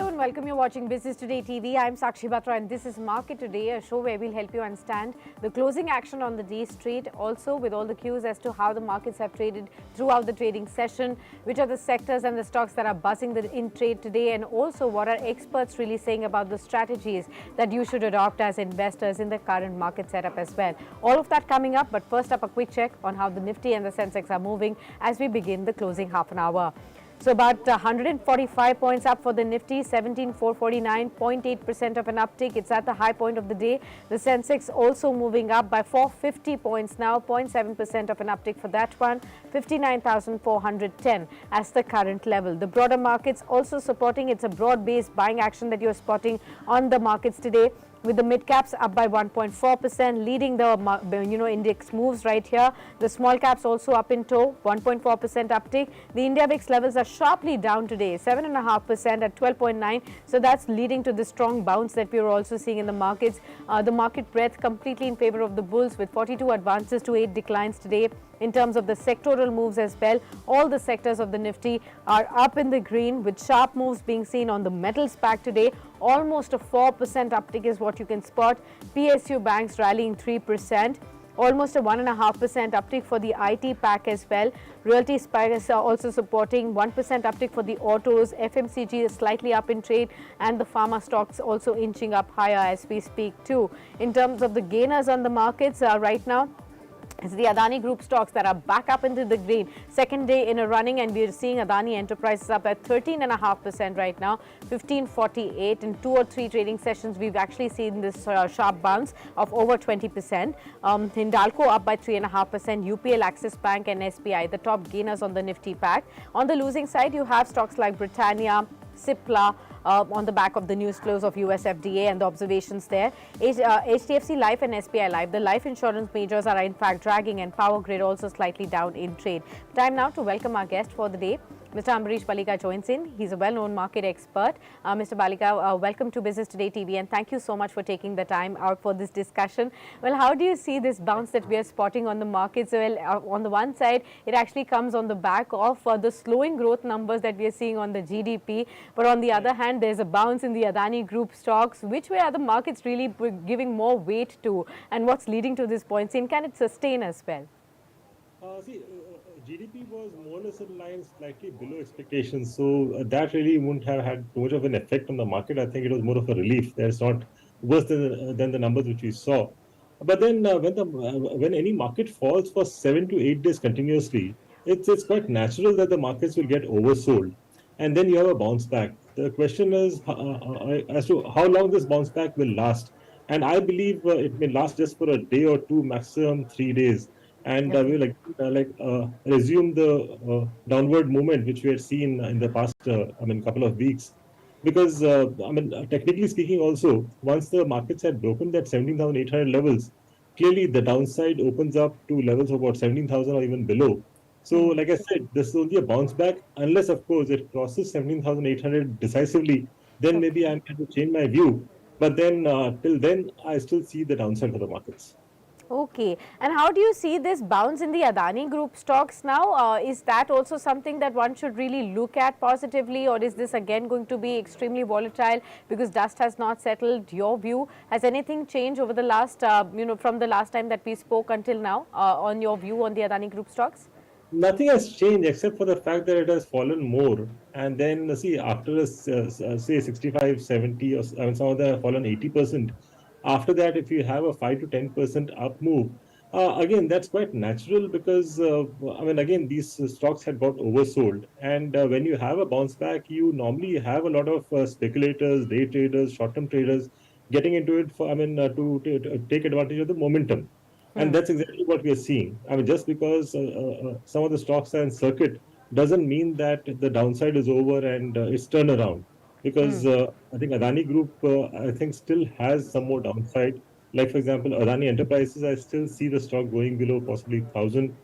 Hello and welcome. You're watching Business Today TV. I'm Sakshi Batra and this is Market Today, a show where we'll help you understand the closing action on the day straight, also with all the cues as to how the markets have traded throughout the trading session, which are the sectors and the stocks that are buzzing in trade today, and also what are experts really saying about the strategies that you should adopt as investors in the current market setup as well. All of that coming up, but first up a quick check on how the Nifty and the Sensex are moving as we begin the closing half an hour. So about 145 points up for the Nifty, 17,449, 0.8% of an uptick. It's at the high point of the day. The Sensex also moving up by 450 points now, 0.7% of an uptick for that one, 59,410 as the current level. The broader markets also supporting. It's a broad-based buying action that you're spotting on the markets today, with the mid caps up by 1.4%, leading the index moves right here. The small caps also up in tow, 1.4% uptick. The India VIX levels are sharply down today, 7.5% at 12.9. So that's leading to the strong bounce that we're also seeing in the markets. The market breadth completely in favor of the bulls, with 42 advances to 8 declines today. In terms of the sectoral moves as well, all the sectors of the Nifty are up in the green, with sharp moves being seen on the metals pack today. Almost a 4% uptick is what you can spot. PSU banks rallying 3%. Almost a 1.5% uptick for the IT pack as well. Realty spikes are also supporting 1% uptick for the autos. FMCG is slightly up in trade, and the pharma stocks also inching up higher as we speak too. In terms of the gainers on the markets right now, it's the Adani Group stocks that are back up into the green. Second day in a running, and we're seeing Adani Enterprises up at 13.5% right now, 1548. In 2 or 3 trading sessions, we've actually seen this sharp bounce of over 20%. Hindalco up by 3.5%, UPL, Axis Bank and SBI, the top gainers on the Nifty pack. On the losing side, you have stocks like Britannia, Cipla, on the back of the news flows of US FDA and the observations there. HDFC Life and SBI Life, the life insurance majors, are in fact dragging, and Power Grid also slightly down in trade. Time now to welcome our guest for the day. Mr. Ambareesh Baliga joins in. He's a well-known market expert. Mr. Baliga, welcome to Business Today TV, and thank you so much for taking the time out for this discussion. Well, how do you see this bounce that we are spotting on the markets? Well, on the one side, it actually comes on the back of the slowing growth numbers that we are seeing on the GDP. But on the other hand, there's a bounce in the Adani Group stocks. Which way are the markets really giving more weight to, and what's leading to this point? And can it sustain as well? GDP was more or less in line, slightly below expectations, so that really wouldn't have had too much of an effect on the market. I think it was more of a relief. That's not worse than the numbers which we saw. But then when any market falls for 7 to 8 days continuously, it's quite natural that the markets will get oversold, and then you have a bounce back. The question is as to how long this bounce back will last, and I believe it may last just for a day or two, maximum 3 days, and we will resume the downward movement which we had seen in the past, couple of weeks. Because technically speaking, also once the markets had broken that 17,800 levels, clearly the downside opens up to levels of about 17,000 or even below. So, like I said, this is only a bounce back, unless of course it crosses 17,800 decisively. Then maybe I'm going to change my view. But then till then, I still see the downside for the markets. Okay. And how do you see this bounce in the Adani Group stocks now? Is that also something that one should really look at positively, or is this again going to be extremely volatile because dust has not settled? Your view, has anything changed over the last, from the last time that we spoke until now, on your view on the Adani Group stocks? Nothing has changed except for the fact that it has fallen more. And then, see, after say 65, 70, or some of them have fallen 80%. After that, if you have a 5 to 10% up move, again, that's quite natural because, again, these stocks had got oversold. And when you have a bounce back, you normally have a lot of speculators, day traders, short-term traders getting into it to take advantage of the momentum. And that's exactly what we are seeing. I mean, just because some of the stocks are in circuit doesn't mean that the downside is over and it's turned around. Because I think Adani Group, I think, still has some more downside. Like, for example, Adani Enterprises, I still see the stock going below possibly 1,000.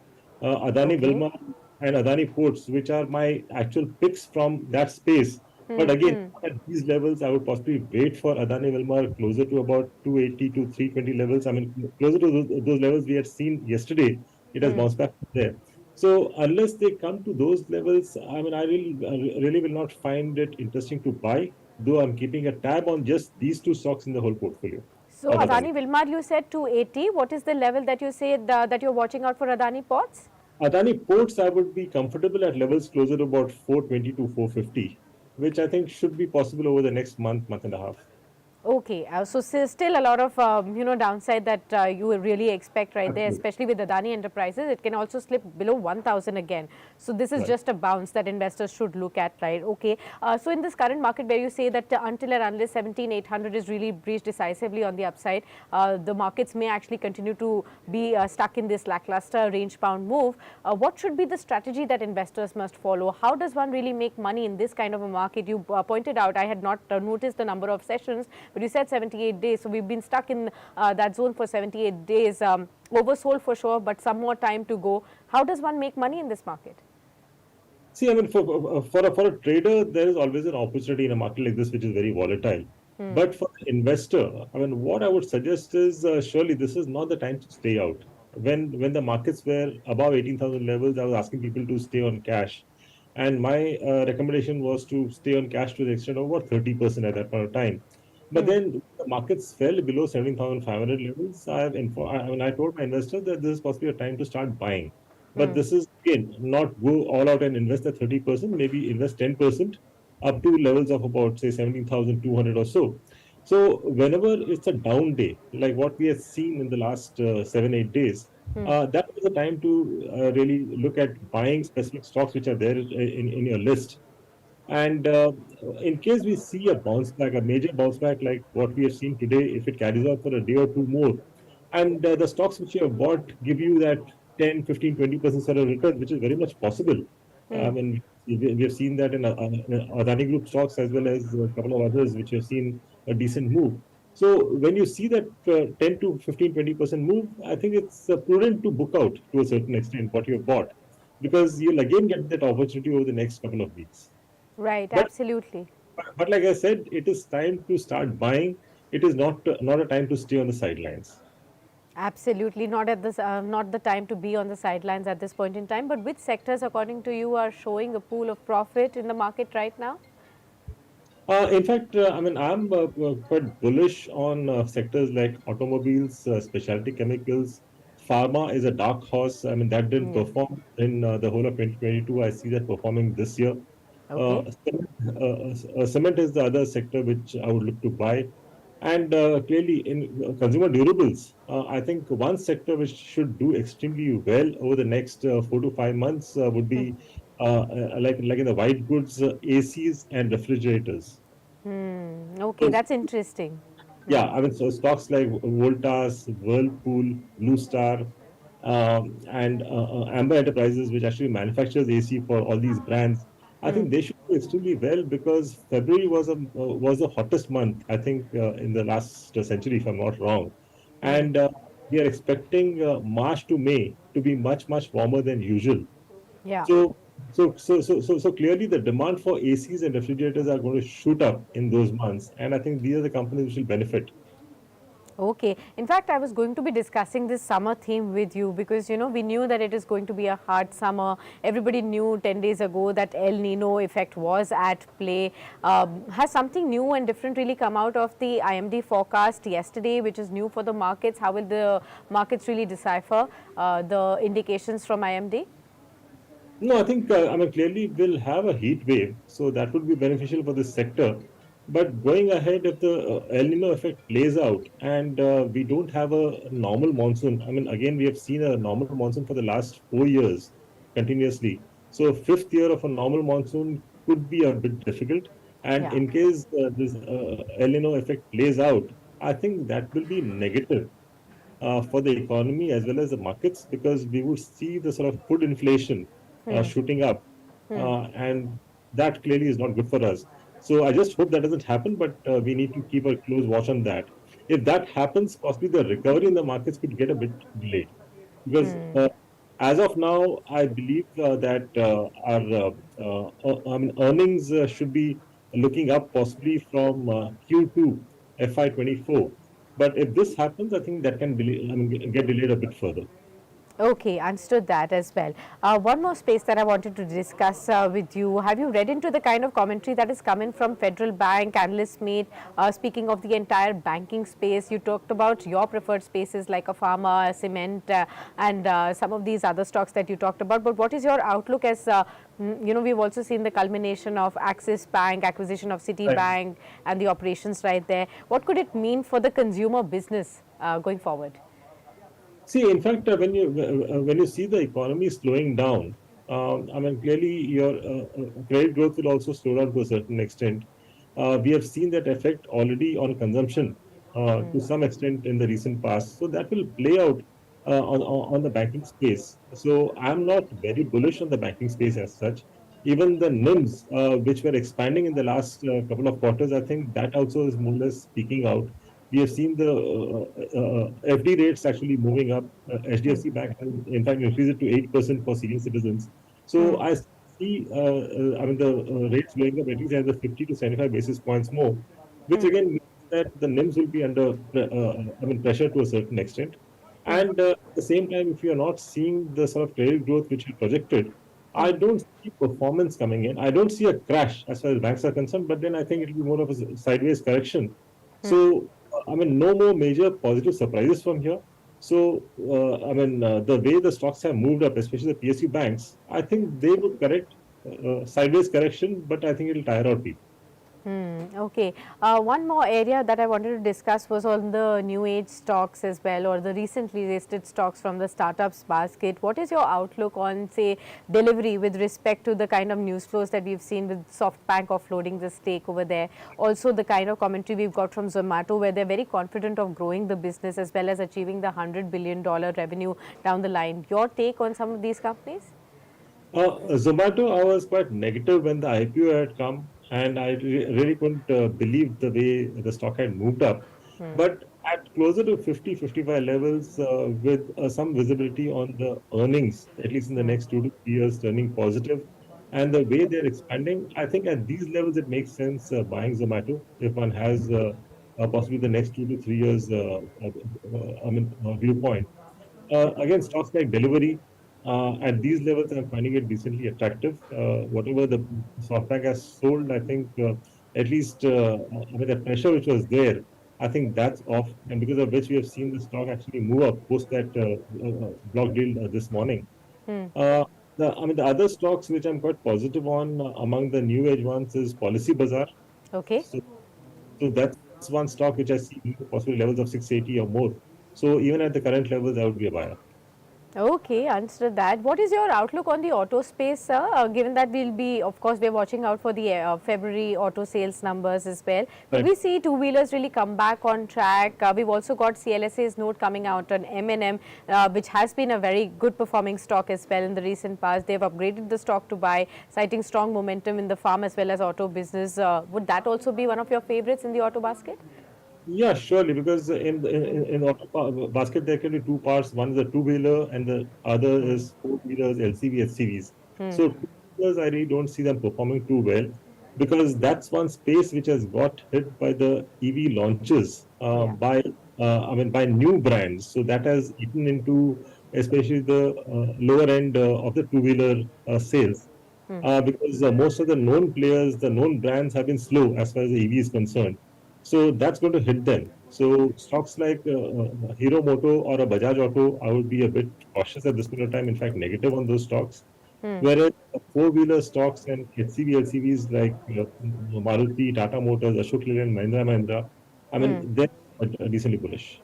Adani Okay. Wilmar and Adani Ports, which are my actual picks from that space. But again, at these levels, I would possibly wait for Adani Wilmar closer to about 280 to 320 levels. I mean, closer to those levels we had seen yesterday. It has bounced back from there. So unless they come to those levels, I mean, I really will not find it interesting to buy. though I'm keeping a tab on just these two stocks in the whole portfolio So of Adani. Adani Wilmar, you said 280. What is the level that you say that you're watching out for Adani Ports? Adani Ports, I would be comfortable at levels closer to about 420 to 450, which I think should be possible over the next month, month and a half. Okay, so still a lot of downside that you really expect right there, Absolutely. especially with Adani Enterprises. It can also slip below 1,000 again. So this is Right. just a bounce that investors should look at, right? Okay. So in this current market where you say that until and unless 17,800 is really breached decisively on the upside, the markets may actually continue to be stuck in this lackluster range bound move. What should be the strategy that investors must follow? How does one really make money in this kind of a market? You pointed out, I had not noticed the number of sessions, but you said 78 days. So we've been stuck in that zone for 78 days. Oversold for sure, but some more time to go. How does one make money in this market? See, I mean, for a trader, there is always an opportunity in a market like this, which is very volatile. But for an investor, I mean, what I would suggest is surely this is not the time to stay out. When the markets were above 18,000 levels, I was asking people to stay on cash, and my recommendation was to stay on cash to the extent of about 30% at that point of time. But then the markets fell below 17,500 levels. I mean, I told my investors that this is possibly a time to start buying. But this is again not go all out and invest the 30%, maybe invest 10% up to levels of about say 17,200 or so. So whenever it's a down day, like what we have seen in the last 7, 8 days, that is the time to really look at buying specific stocks which are there in your list. And in case we see a bounce back, a major bounce back like what we have seen today, if it carries on for a day or two more, and the stocks which you have bought give you that 10, 15, 20% sort of return, which is very much possible. I mean, we have seen that in Adani Group stocks as well as a couple of others which have seen a decent move. So when you see that 10 to 15, 20% move, I think it's prudent to book out to a certain extent what you have bought, because you'll again get that opportunity over the next couple of weeks. Right, But absolutely. but like I said, it is time to start buying. It is not a time to stay on the sidelines. Absolutely, not at this, not the time to be on the sidelines at this point in time. But which sectors, according to you, are showing a pool of profit in the market right now? In fact, I mean, I'm quite bullish on sectors like automobiles, specialty chemicals. Pharma is a dark horse. I mean, that didn't Yeah. perform in the whole of 2022. I see that performing this year. Okay. Cement is the other sector which I would look to buy. And clearly, in consumer durables, I think one sector which should do extremely well over the next 4 to 5 months would be like in the white goods, ACs and refrigerators. Okay, So, that's interesting. yeah, I mean, so stocks like Voltas, Whirlpool, Blue Star, and Amber Enterprises, which actually manufactures AC for all these brands, I think they should do extremely well because February was the hottest month, I think, in the last century, if I'm not wrong. And we are expecting March to May to be much warmer than usual. Yeah. So clearly the demand for ACs and refrigerators are going to shoot up in those months, and I think these are the companies which will benefit. Okay. In fact, I was going to be discussing this summer theme with you because, we knew that it is going to be a hard summer. Everybody knew 10 days ago that El Nino effect was at play. Has something new and different really come out of the IMD forecast yesterday, which is new for the markets? How will the markets really decipher the indications from IMD? No, I think, I mean, clearly we'll have a heat wave, so that would be beneficial for this sector. But going ahead, if the El Nino effect plays out and we don't have a normal monsoon, I mean, again, we have seen a normal monsoon for the last 4 years continuously. So, fifth year of a normal monsoon could be a bit difficult. And Yeah. in case this El Nino effect plays out, I think that will be negative for the economy as well as the markets, because we would see the sort of food inflation shooting up, and that clearly is not good for us. So I just hope that doesn't happen, but we need to keep a close watch on that. If that happens, possibly the recovery in the markets could get a bit delayed, because as of now, I believe that I mean, earnings should be looking up possibly from Q2 FY24. But if this happens, I think that can delay, I mean, get delayed a bit further. Okay, understood that as well. One more space that I wanted to discuss with you. Have you read into the kind of commentary that is coming from Federal Bank, analyst meet, speaking of the entire banking space? You talked about your preferred spaces like a pharma, cement, and some of these other stocks that you talked about. But what is your outlook as, we've also seen the culmination of Axis Bank, acquisition of Right. Citibank, and the operations right there. What could it mean for the consumer business going forward? See, in fact, when you see the economy slowing down, I mean, clearly your credit growth will also slow down to a certain extent. We have seen that effect already on consumption to some extent in the recent past. So that will play out on the banking space. So I'm not very bullish on the banking space as such. Even the NIMs, which were expanding in the last couple of quarters, I think that also is more or less peaking out. We have seen the FD rates actually moving up. HDFC Bank has, in fact, increased it to 8% for senior citizens. So I see, I mean, the rates going up at least as a 50 to 75 basis points more, which again means that the NIMs will be under, I mean, pressure to a certain extent. And at the same time, if you are not seeing the sort of credit growth which you projected, I don't see performance coming in. I don't see a crash as far as banks are concerned, but then I think it will be more of a sideways correction. So, I mean, no more major positive surprises from here. So, I mean, the way the stocks have moved up, especially the PSU banks, I think they would correct sideways correction, but I think it will tire out people. Okay. One more area that I wanted to discuss was on the new age stocks as well, or the recently listed stocks from the startups basket. What is your outlook on, say, delivery with respect to the kind of news flows that we've seen with SoftBank offloading the stake over there? Also, the kind of commentary we've got from Zomato, where they're very confident of growing the business as well as achieving the $100 billion revenue down the line. Your take on some of these companies? Zomato, I was quite negative when the IPO had come, and I really couldn't believe the way the stock had moved up. But at closer to 50, 55 levels, with some visibility on the earnings, at least in the next 2 to 3 years, turning positive, and the way they're expanding, I think at these levels it makes sense buying Zomato if one has possibly the next 2 to 3 years, I mean, viewpoint. Again, stocks like delivery at these levels, I'm finding it decently attractive. Whatever the SoftBank has sold, I think at least I mean the pressure which was there, I think that's off, and because of which we have seen the stock actually move up post that block deal this morning. I mean the other stocks which I'm quite positive on among the new age ones is Policy Bazaar. Okay. So, so that's one stock which I see possibly levels of 680 or more. So even at the current levels, I would be a buyer. Okay, understood that. What is your outlook on the auto space, sir? Given that we'll be, of course, we're watching out for the February auto sales numbers as well. Could Right. we see two-wheelers really come back on track? We've also got CLSA's note coming out on M&M, which has been a very good performing stock as well in the recent past. They've upgraded the stock to buy, citing strong momentum in the farm as well as auto business. Would that also be one of your favorites in the auto basket? Yeah, surely, because in auto basket there can be two parts. One is a two-wheeler, and the other is four-wheelers, LCV, HCVs. So two-wheelers, I really don't see them performing too well because that's one space which has got hit by the EV launches Yeah. I mean by new brands. So that has eaten into especially the lower end of the two-wheeler sales. Because most of the known players, the known brands have been slow as far as the EV is concerned. So that's going to hit them. So stocks like Hero Moto or a Bajaj Auto, I would be a bit cautious at this point of time. In fact, negative on those stocks. Whereas four-wheeler stocks and HCV, LCVs like Maruti, Tata Motors, Ashok Leyland, Mahindra Mahindra, I mean, they're decently bullish.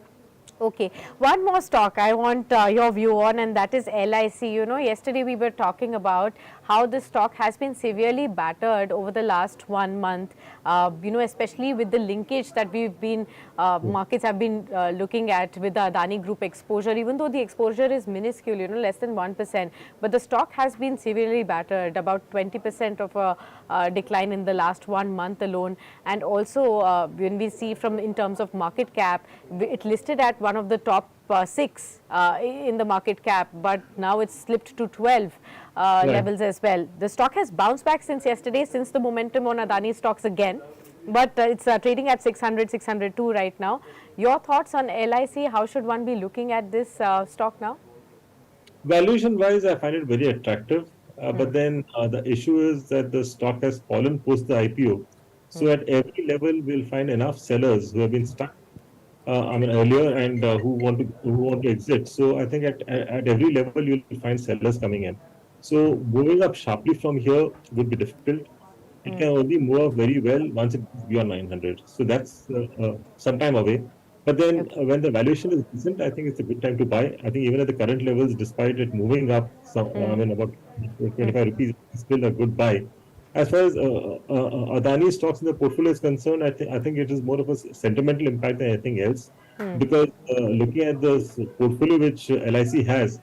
Okay, one more stock I want your view on, and that is LIC. You know, yesterday we were talking about how the stock has been severely battered over the last 1 month, especially with the linkage that we've been, markets have been looking at with the Adani Group exposure, even though the exposure is minuscule, less than 1%, but the stock has been severely battered, about 20% of a decline in the last 1 month alone. And also, when we see from in terms of market cap, it listed at one of the top six in the market cap, but now it's slipped to 12 Right. levels as well. The stock has bounced back since yesterday, since the momentum on Adani stocks again, but it's trading at 600, 602 right now. Your thoughts on LIC? How should one be looking at this stock now? Valuation wise, I find it very attractive. But then the issue is that the stock has fallen post the IPO. So at every level, we'll find enough sellers who have been stuck, earlier, and who want to exit. So I think at every level, you'll find sellers coming in. So moving up sharply from here would be difficult. It can only move up very well once it goes beyond 900. So that's some time away. But then Okay. when the valuation is decent, I think it's a good time to buy. I think even at the current levels, despite it moving up, about 25 rupees, it's still a good buy. As far as Adani stocks in the portfolio is concerned, I think it is more of a sentimental impact than anything else. Because looking at the portfolio which LIC has,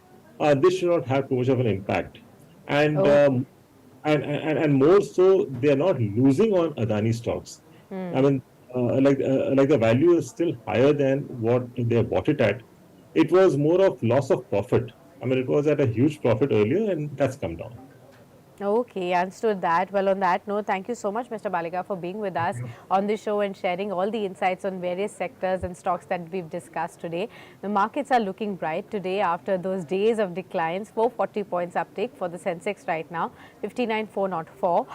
this should not have too much of an impact. And Okay. and more so, they are not losing on Adani stocks. I mean, like the value is still higher than what they bought it at. It was more of loss of profit. I mean, it was at a huge profit earlier, and that's come down. Okay, understood that. Well, on that note, thank you so much, Mr. Baliga, for being with us on the show and sharing all the insights on various sectors and stocks that we've discussed today. The markets are looking bright today after those days of declines. 440 points uptick for the Sensex right now, 59,404,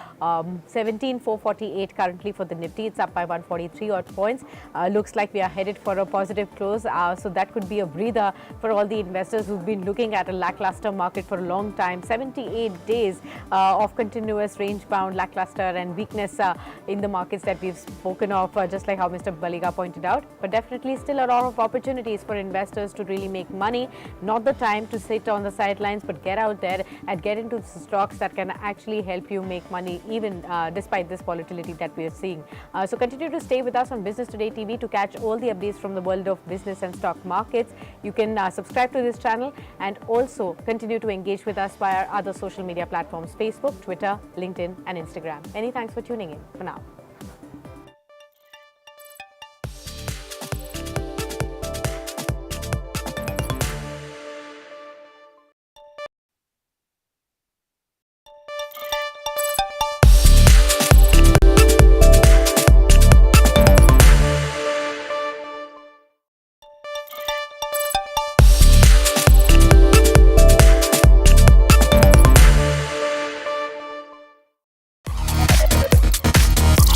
17,448 currently for the Nifty. It's up by 143 odd points. Looks like we are headed for a positive close. So that could be a breather for all the investors who've been looking at a lackluster market for a long time. 78 days of continuous range-bound lackluster and weakness in the markets that we've spoken of, just like how Mr. Baliga pointed out. But definitely still a lot of opportunities for investors to really make money. Not the time to sit on the sidelines, but get out there and get into stocks that can actually help you make money even despite this volatility that we are seeing. So continue to stay with us on Business Today TV to catch all the updates from the world of business and stock markets. You can subscribe to this channel and also continue to engage with us via other social media platforms, Facebook, Twitter, LinkedIn and Instagram. Many thanks for tuning in. For now.